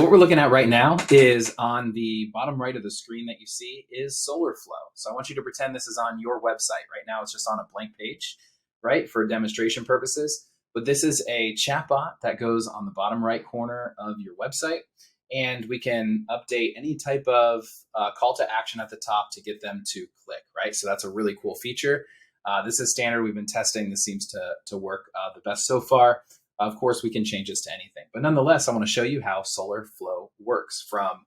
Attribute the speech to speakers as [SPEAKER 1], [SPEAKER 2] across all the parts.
[SPEAKER 1] what we're looking at right now is on the bottom right of the screen that you see is SolarFlow. So I want you to pretend this is on your website. Right now it's just on a blank page, right, for demonstration purposes. But this is a chatbot that goes on the bottom right corner of your website. And we can update any type of call to action at the top to get them to click, right? So that's a really cool feature. This is standard. We've been testing. This seems to work the best so far. Of course, we can change this to anything. But nonetheless, I want to show you how SolarFlow works from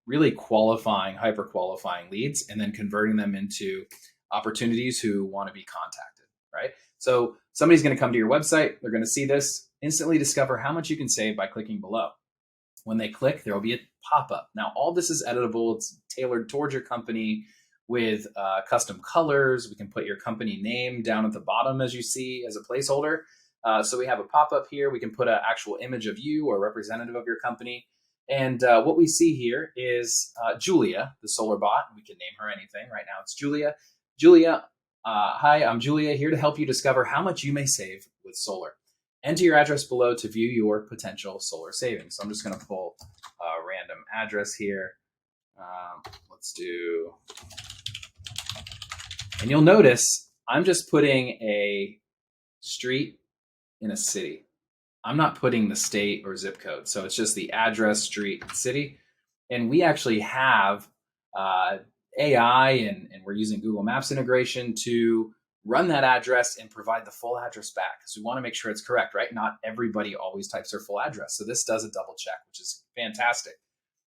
[SPEAKER 1] really qualifying, hyper qualifying leads and then converting them into opportunities who want to be contacted, right? So somebody's going to come to your website. They're going to see this, instantly discover how much you can save by clicking below. When they click, there will be a pop-up. Now, all this is editable. It's tailored towards your company with custom colors. We can put your company name down at the bottom, as you see, as a placeholder. So we have a pop-up here. We can put an actual image of you or a representative of your company. And what we see here is Julia, the solar bot. We can name her anything. Right now it's Julia. Julia, hi, I'm Julia, here to help you discover how much you may save with solar. Enter your address below to view your potential solar savings. So I'm just going to pull a random address here. Let's do, and you'll notice I'm just putting a street in a city. I'm not putting the state or zip code. So it's just the address, street, and city. And we actually have AI and we're using Google Maps integration to run that address and provide the full address back because we want to make sure it's correct, right? Not everybody always types their full address. So this does a double check, which is fantastic.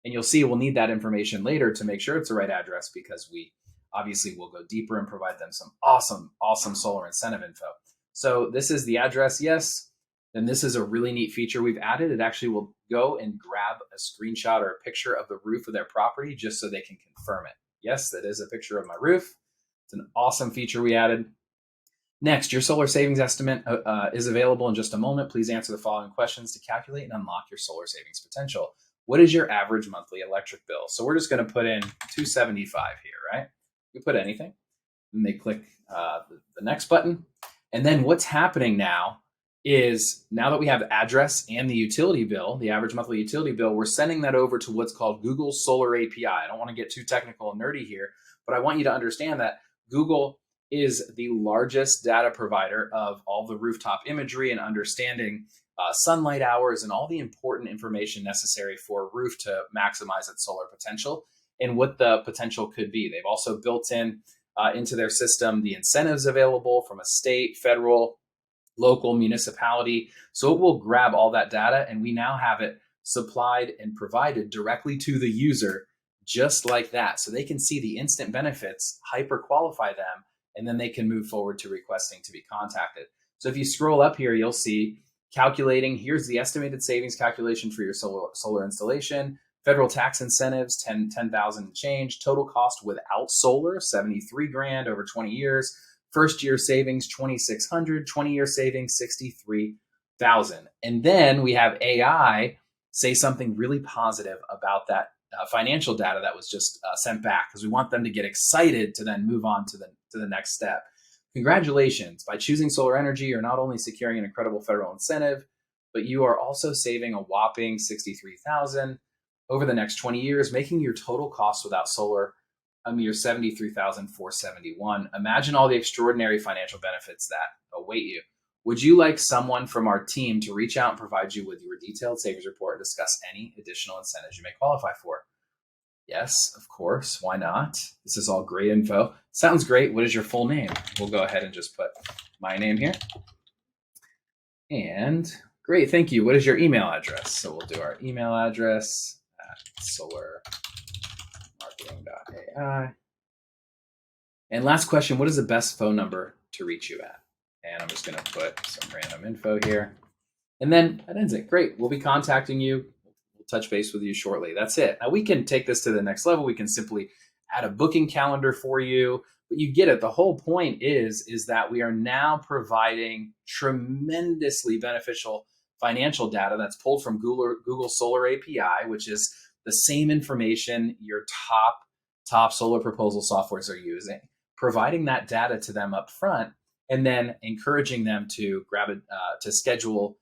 [SPEAKER 1] And you'll see we'll need that information later to make sure it's the right address because we obviously will go deeper and provide them some awesome solar incentive info. So this is the address, yes. Then this is a really neat feature we've added. It actually will go and grab a screenshot or a picture of the roof of their property just so they can confirm it. Yes, that is a picture of my roof. It's an awesome feature we added. Next, your solar savings estimate is available in just a moment. Please answer the following questions to calculate and unlock your solar savings potential. What is your average monthly electric bill? So we're just going to put in $275 here, right? We put anything. And they click the next button. And then what's happening now is now that we have address and the utility bill, the average monthly utility bill, we're sending that over to what's called Google Solar API. I don't want to get too technical and nerdy here, but I want you to understand that Google is the largest data provider of all the rooftop imagery and understanding sunlight hours and all the important information necessary for a roof to maximize its solar potential and what the potential could be. They've also built in into their system the incentives available from a state, federal, local, municipality. So it will grab all that data and we now have it supplied and provided directly to the user just like that. So they can see the instant benefits, hyper qualify them, and then they can move forward to requesting to be contacted. So if you scroll up here, you'll see calculating, here's the estimated savings calculation for your solar installation, federal tax incentives, 10,000 and change, total cost without solar, 73 grand over 20 years, first year savings, 2,600, 20-year savings, 63,000. And then we have AI say something really positive about that financial data that was just sent back because we want them to get excited to then move on to the next step. Congratulations, by choosing solar energy, you're not only securing an incredible federal incentive, but you are also saving a whopping 63,000 over the next 20 years, making your total cost without solar a mere 73,471. Imagine all the extraordinary financial benefits that await you. Would you like someone from our team to reach out and provide you with your detailed savings report and discuss any additional incentives you may qualify for? Yes, of course. Why not? This is all great info. Sounds great. What is your full name? We'll go ahead and just put my name here. And great. Thank you. What is your email address? So we'll do our email address at solarmarketing.ai. And last question, what is the best phone number to reach you at? And I'm just going to put some random info here. And then that ends it. Great. We'll be contacting you. We'll touch base with you shortly. That's it. Now we can take this to the next level. We can simply add a booking calendar for you. But you get it. The whole point is that we are now providing tremendously beneficial financial data that's pulled from Google Solar API, which is the same information your top solar proposal softwares are using, providing that data to them up front, and then encouraging them to grab it, to schedule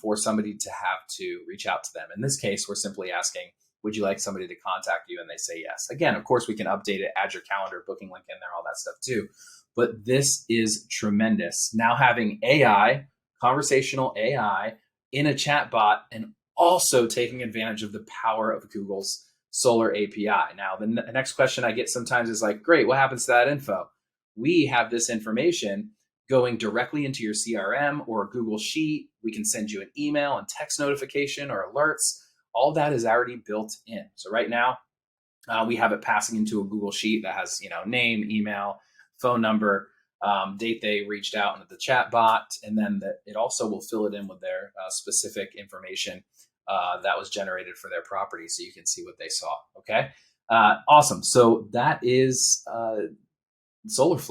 [SPEAKER 1] for somebody to have to reach out to them. In this case, we're simply asking, would you like somebody to contact you? And they say yes. Again, of course, we can update it, add your calendar, booking link in there, all that stuff too. But this is tremendous. Now having AI, conversational AI in a chat bot, and also taking advantage of the power of Google's Solar API. Now, the next question I get sometimes is like, great, what happens to that info? We have this information going directly into your CRM or a Google Sheet. We can send you an email and text notification or alerts. All that is already built in. So right now, we have it passing into a Google Sheet that has, name, email, phone number, date they reached out into the chat bot, and then it also will fill it in with their specific information that was generated for their property, so you can see what they saw. Okay, awesome. So that is SolarFlow.